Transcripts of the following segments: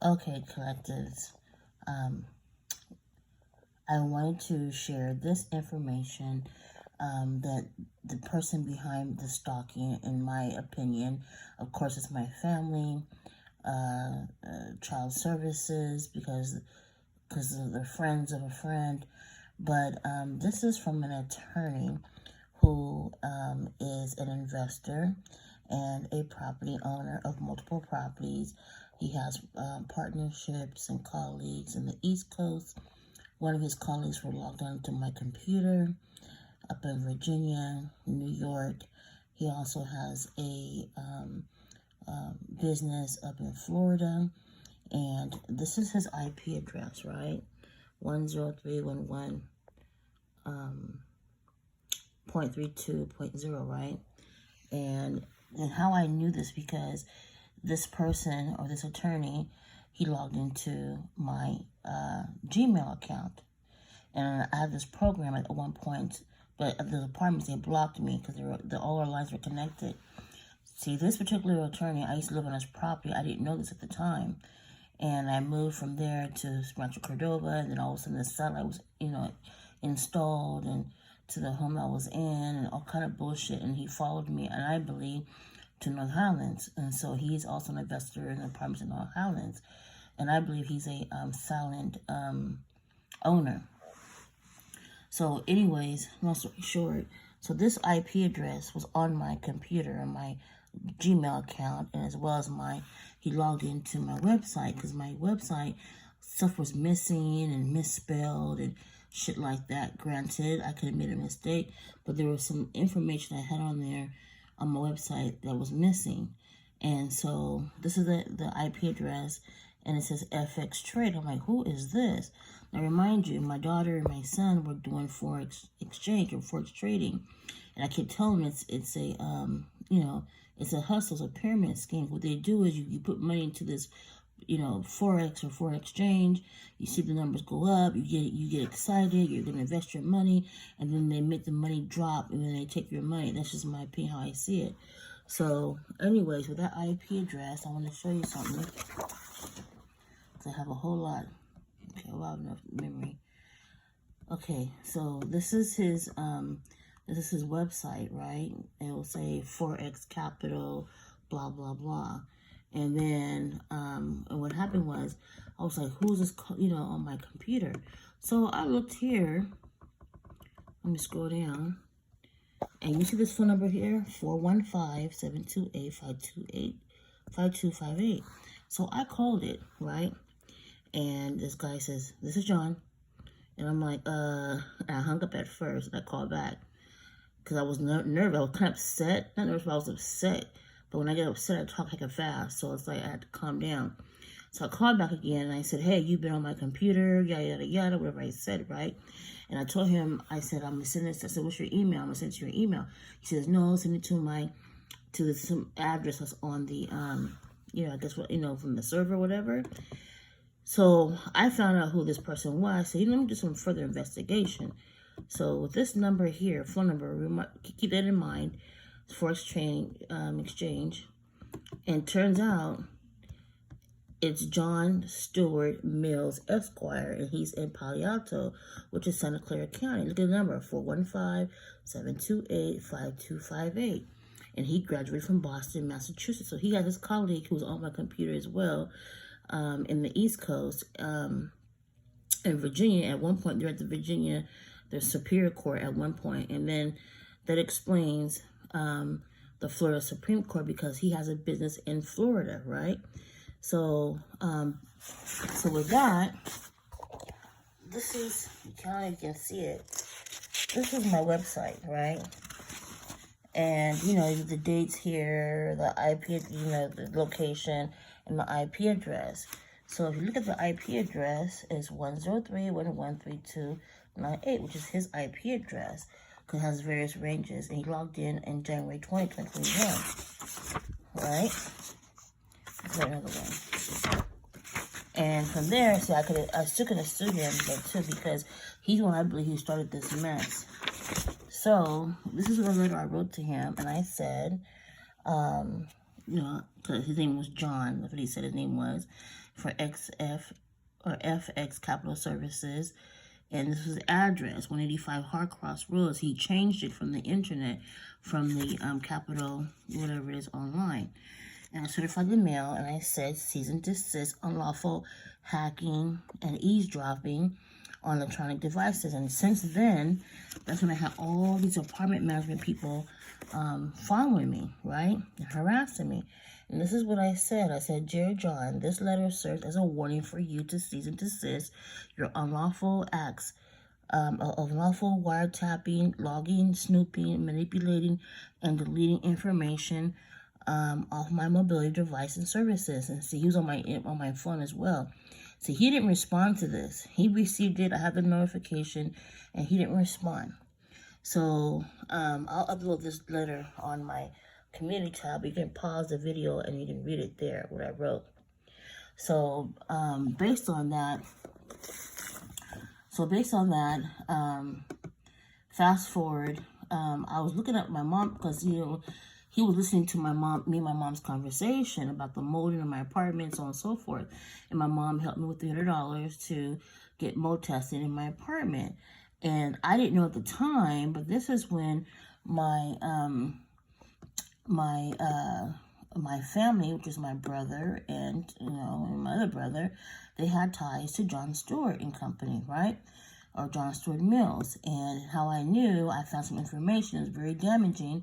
Okay, collectives. I wanted to share this information that the person behind the stalking, in my opinion, of course, it's my family, child services, because they're friends of a friend. But this is from an attorney who is an investor and a property owner of multiple properties. He has partnerships and colleagues in the East Coast. One of his colleagues were logged onto my computer up in Virginia, New York. He also has a business up in Florida. And this is his IP address, right? 103.1.32.0, right? And how I knew this, because this person, or this attorney, he logged into my Gmail account. And I had this program at one point, but at the apartments, they blocked me because all our lines were connected. See, this particular attorney, I used to live on his property. I didn't know this at the time. And I moved from there to Rancho Cordova, and then all of a sudden the satellite was, installed, and to the home I was in, and all kind of bullshit. And he followed me, and I believe, to North Highlands. And so he's also an investor in apartments in North Highlands. And I believe he's a silent owner. So anyways, long story short, so this IP address was on my computer, on my Gmail account, and as well as he logged into my website, because my website stuff was missing and misspelled and shit like that. Granted, I could have made a mistake, but there was some information I had on there on my website that was missing. And so this is the IP address, and it says FX Trade. I'm like, who is this? Now, remind you, my daughter and my son were doing Forex exchange or Forex trading, and I keep telling them it's a it's a hustle, it's a pyramid scheme. What they do is you put money into this, Forex or Forex exchange. You see the numbers go up, you get excited, you're gonna invest your money, and then they make the money drop, and then they take your money. That's just my opinion, how I see it. So, anyways, with that IP address, I want to show you something. So I have a whole lot. Okay, a lot enough memory. Okay, so this is his website, right? It will say Forex Capital, blah blah blah. And then and what happened was, I was like, who's this, on my computer? So I looked here. Let me scroll down. And you see this phone number here, 415-728-528-5258. So I called it, right? And this guy says, this is John. And I'm like, I hung up at first, and I called back. Because I was nervous. I was kind of upset. Not nervous, but I was upset. But when I get upset, I talk like a fast. So it's like I had to calm down. So I called back again, and I said, hey, you've been on my computer, yada, yada, yada, whatever I said, right? And I told him, I said, I'm going to send this. I said, what's your email? I'm going to send it to your email. He says, no, send it to some address that's on the, I guess, from the server or whatever. So I found out who this person was. So let me do some further investigation. So with this number here, phone number, keep that in mind, Forex exchange. And turns out it's John Stewart Mills, Esquire, and he's in Palo Alto, which is Santa Clara County. Look at the number, 415-728-5258. And he graduated from Boston, Massachusetts. So he got his colleague who's on my computer as well, in the East Coast, in Virginia. At one point, they're at the Superior Court at one point. And then that explains the Florida Supreme Court, because he has a business in Florida, right? So, so with that, this is, you can see it. This is my website, right? And, the dates here, the IP, the location, and my IP address. So if you look at the IP address, it's 103.1.32.98, which is his IP address, because it has various ranges. And he logged in January 20, 2021, right? There's another one. And from there, see, I still could have sued him too, because he's the one, I believe, who started this mess. So this is a letter I wrote to him, and I said, because his name was John, that's what he said his name was, for FX Capital Services. And this was the address, 185 Harcross Road. He changed it from the internet, from the Capital, whatever it is, online. And I certified the mail, and I said, cease and desist, unlawful hacking and eavesdropping on electronic devices. And since then, that's when I had all these apartment management people following me, right, and harassing me. And this is what I said. I said, Dear John, this letter serves as a warning for you to cease and desist your unlawful acts of lawful wiretapping, logging, snooping, manipulating, and deleting information off my mobility device and services. And see, he was on my phone as well. See, he didn't respond to this. He received it. I had the notification, and he didn't respond. So I'll upload this letter on my community tab. You can pause the video and you can read it there, what I wrote. So based on that, fast forward, I was looking at my mom because, he was listening to me and my mom's conversation about the molding of my apartment, so on and so forth. And my mom helped me with $300 to get mold tested in my apartment. And I didn't know at the time, but this is when my family, which is my brother and, and my other brother, they had ties to John Stewart and Company, right? Or John Stewart Mills. And how I knew, I found some information that was very damaging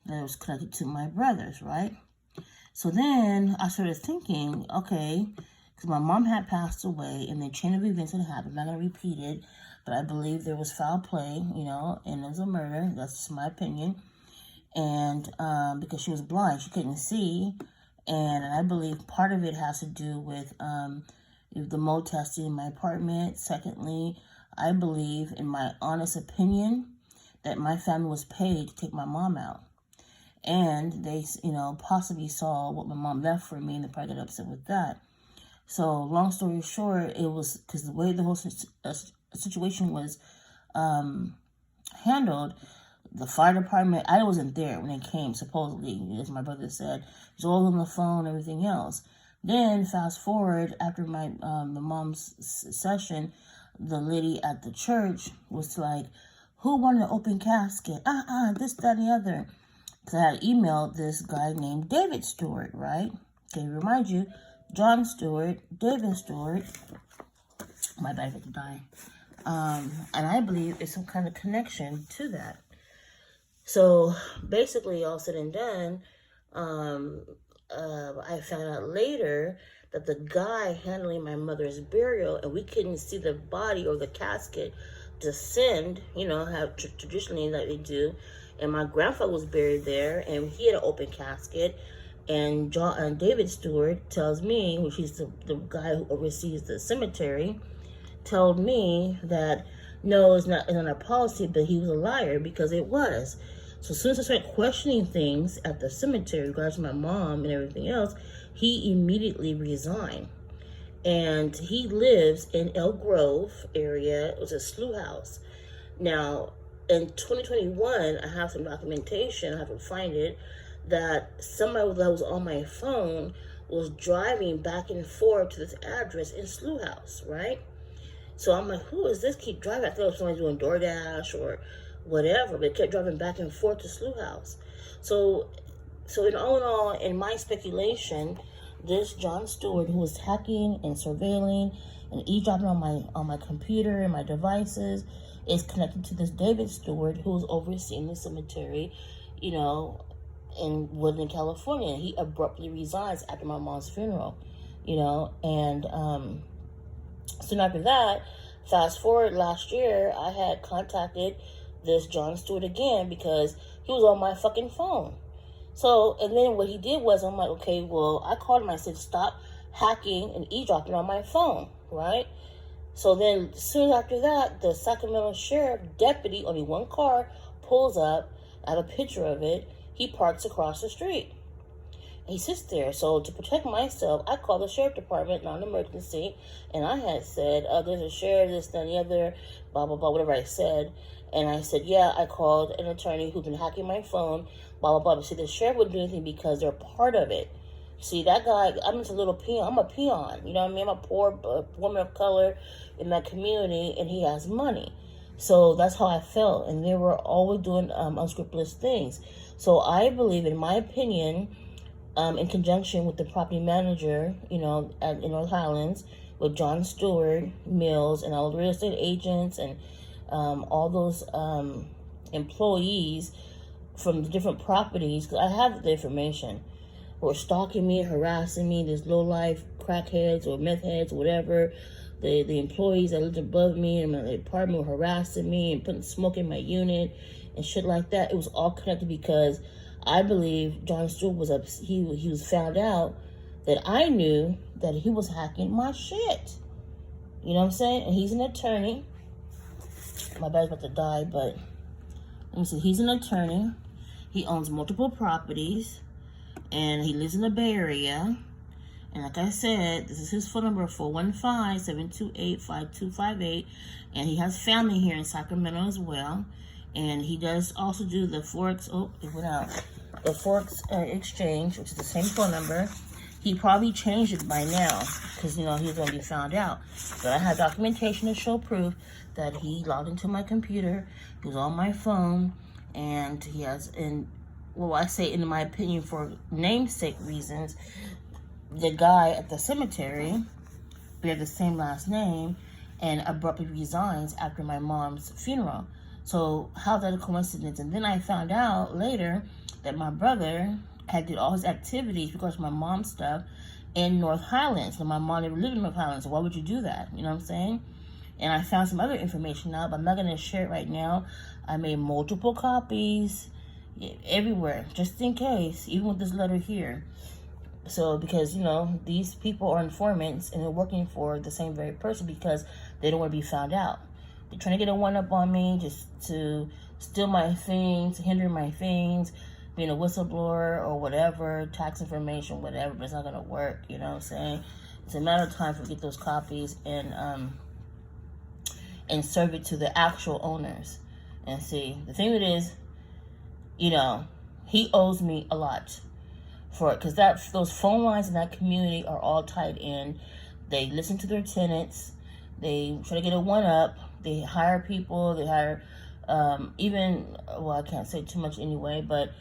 that was connected to my brothers, right? So then I started thinking, okay, because my mom had passed away and the chain of events had happened. I'm not going to repeat it, but I believe there was foul play, and it was a murder. That's just my opinion. And because she was blind, she couldn't see. And I believe part of it has to do with the mold testing in my apartment. Secondly, I believe, in my honest opinion, that my family was paid to take my mom out. And they, possibly saw what my mom left for me, and they probably got upset with that. So, long story short, it was because the way the whole situation was handled, the fire department, I wasn't there when they came, supposedly, as my brother said. It was all on the phone, everything else. Then, fast forward, after my the mom's session, the lady at the church was like, who wanted an open casket? This, that, and the other. Because I had emailed this guy named David Stewart, right? Okay, remind you, John Stewart, David Stewart. My bad, I have to die. And I believe it's some kind of connection to that. So basically, all said and done, I found out later that the guy handling my mother's burial, and we couldn't see the body or the casket descend, how traditionally like they do. And my grandfather was buried there, and he had an open casket. And David Stewart tells me, which is the guy who oversees the cemetery, told me that no, it's not in our policy, but he was a liar because it was. So as soon as I started questioning things at the cemetery regarding my mom and everything else, he immediately resigned. And he lives in Elk Grove area. It was a slough house. Now, in 2021, I have some documentation, I have to find it, that somebody that was on my phone was driving back and forth to this address in Slough House, right? So I'm like, who is this? Keep driving. I thought it was somebody doing DoorDash or whatever, but it kept driving back and forth to Slough House. So in all, in my speculation, this John Stewart, who was hacking and surveilling and eavesdropping on my computer and my devices, is connected to this David Stewart, who was overseeing the cemetery, in Woodland, California. He abruptly resigns after my mom's funeral, and soon after that, fast forward last year, I had contacted this John Stewart again because he was on my fucking phone. So, and then what he did was, I'm like, okay, well, I called him, I said, stop hacking and eavesdropping on my phone, right? So then, soon after that, the Sacramento Sheriff deputy, only one car, pulls up. I have a picture of it. He parks across the street. He sits there. So to protect myself, I called the sheriff department, non-emergency, and I had said, there's a sheriff, this, that, and the other, blah, blah, blah, whatever I said. And I said, yeah, I called an attorney who's been hacking my phone, blah, blah, blah. But see, the sheriff wouldn't do anything because they're part of it. See, that guy, I'm just a little peon. I'm a peon. You know what I mean? I'm a poor woman of color in that community, and he has money. So that's how I felt. And they were always doing unscrupulous things. So I believe, in my opinion, in conjunction with the property manager, in North Highlands, with John Stewart Mills and all the real estate agents and all those employees from the different properties, because I have the information, were stalking me, harassing me, these low-life crackheads or meth heads or whatever. The employees that lived above me in my apartment were harassing me and putting smoke in my unit and shit like that. It was all connected because I believe John Stewart was he was found out that I knew that he was hacking my shit. You know what I'm saying? And he's an attorney. My dad's about to die, but let me see. He's an attorney. He owns multiple properties, and he lives in the Bay Area. And like I said, this is his phone number, 415-728-5258. And he has family here in Sacramento as well. And he does also do the Forex, it went out. The Forex exchange, which is the same phone number. He probably changed it by now because, he's going to be found out. But I have documentation to show proof that he logged into my computer. He was on my phone. And he has, I say in my opinion, for namesake reasons, the guy at the cemetery bear the same last name and abruptly resigns after my mom's funeral. So how that a coincidence? And then I found out later that my brother had did all his activities because of my mom's stuff in North Highlands. And my mom never lived in North Highlands, so why would you do that? You know what I'm saying? And I found some other information out, but I'm not going to share it right now. I made multiple copies everywhere, just in case, even with this letter here. So, because, these people are informants and they're working for the same very person because they don't want to be found out. They're trying to get a one-up on me just to steal my things, hinder my things, being a whistleblower or whatever, tax information, whatever, but it's not going to work, you know what I'm saying? It's a matter of time for me to get those copies and serve it to the actual owners. And see, the thing of it is, he owes me a lot for it, because those phone lines in that community are all tied in. They listen to their tenants. They try to get a one-up. They hire people. They hire I can't say too much anyway, but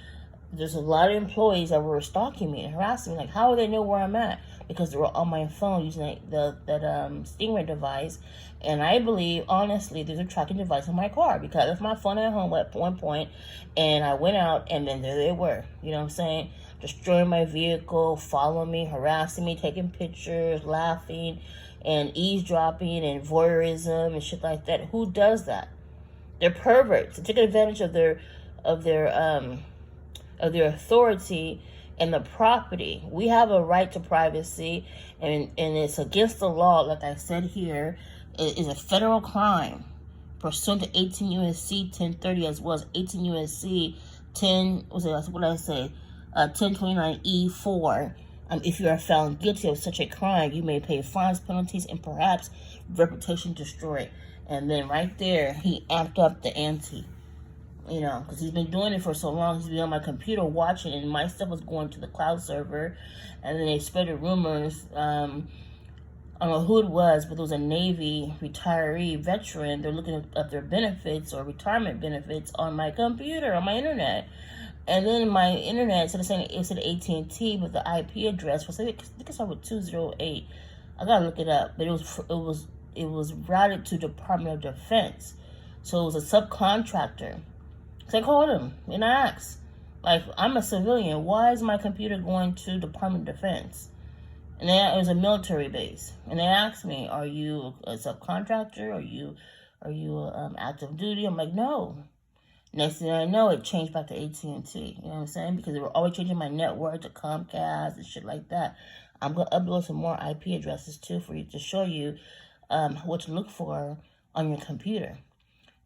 there's a lot of employees that were stalking me and harassing me. Like, how would they know where I'm at? Because they were on my phone using that Stingray device. And I believe, honestly, there's a tracking device in my car because I left my phone at home at one point, and I went out, and then there they were. You know what I'm saying? Destroying my vehicle, following me, harassing me, taking pictures, laughing, and eavesdropping, and voyeurism, and shit like that. Who does that? They're perverts. They're taking advantage of their authority and the property. We have a right to privacy, and it's against the law. Like I said here, it is a federal crime pursuant to 18 U.S.C. 1030 as well as 18 U.S.C. 1029E4. If you are found guilty of such a crime, you may pay fines, penalties, and perhaps reputation destroyed. And then right there, he amped up the ante. Because he's been doing it for so long. He's been on my computer watching, and my stuff was going to the cloud server. And then they spread the rumors. I don't know who it was, but there was a Navy retiree veteran. They're looking up their benefits or retirement benefits on my computer, on my internet. And then my internet, instead of saying it said AT&T, but the IP address was, I think it started with 208. I gotta look it up, but it was routed to Department of Defense. So it was a subcontractor. So I called him and I asked, I'm a civilian. Why is my computer going to Department of Defense? And it was a military base. And they asked me, "Are you a subcontractor? Are you active duty?" I'm like, "No." Next thing I know, it changed back to AT&T. You know what I'm saying? Because they were always changing my network to Comcast and shit like that. I'm gonna upload some more IP addresses too for you to show you what to look for on your computer.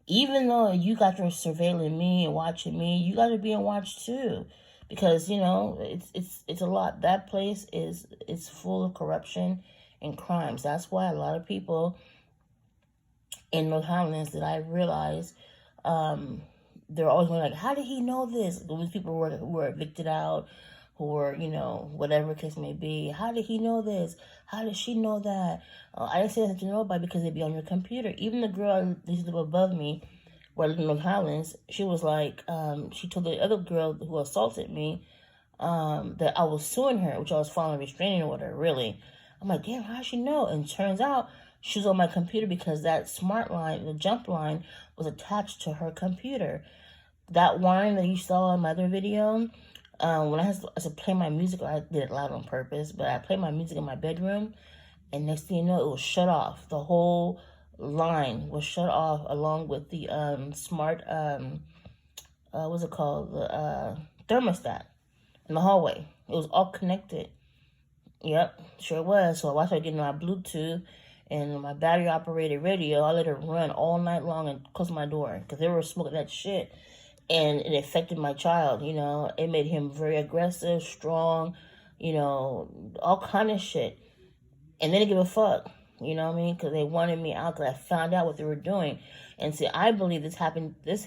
Even though you got your surveilling me and watching me, you got to be in watch too, because it's a lot. That place is full of corruption and crimes. That's why a lot of people in North Highlands that I realized they're always going like, how did he know this? Those people who were evicted out, who were, whatever case may be. How did he know this? How did she know that? I didn't say that to nobody because they'd be on your computer. Even the girl that used to live above me, where I lived in North Highlands, she was like, she told the other girl who assaulted me that I was suing her, which I was filing a restraining order, really. I'm like, damn, how does she know? And turns out she was on my computer because that smart line, the jump line, was attached to her computer. That whine that you saw in my other video, when I had to play my music, I did it loud on purpose, but I played my music in my bedroom, and next thing you know, it was shut off. The whole line was shut off along with the smart, what's it called? The thermostat in the hallway. It was all connected. Yep, sure was. So I started getting my Bluetooth and my battery operated radio. I let it run all night long and close my door because they were smoking that shit. And it affected my child, It made him very aggressive, strong, all kind of shit. And they didn't give a fuck, you know what I mean? Because they wanted me out because I found out what they were doing. And see, I believe this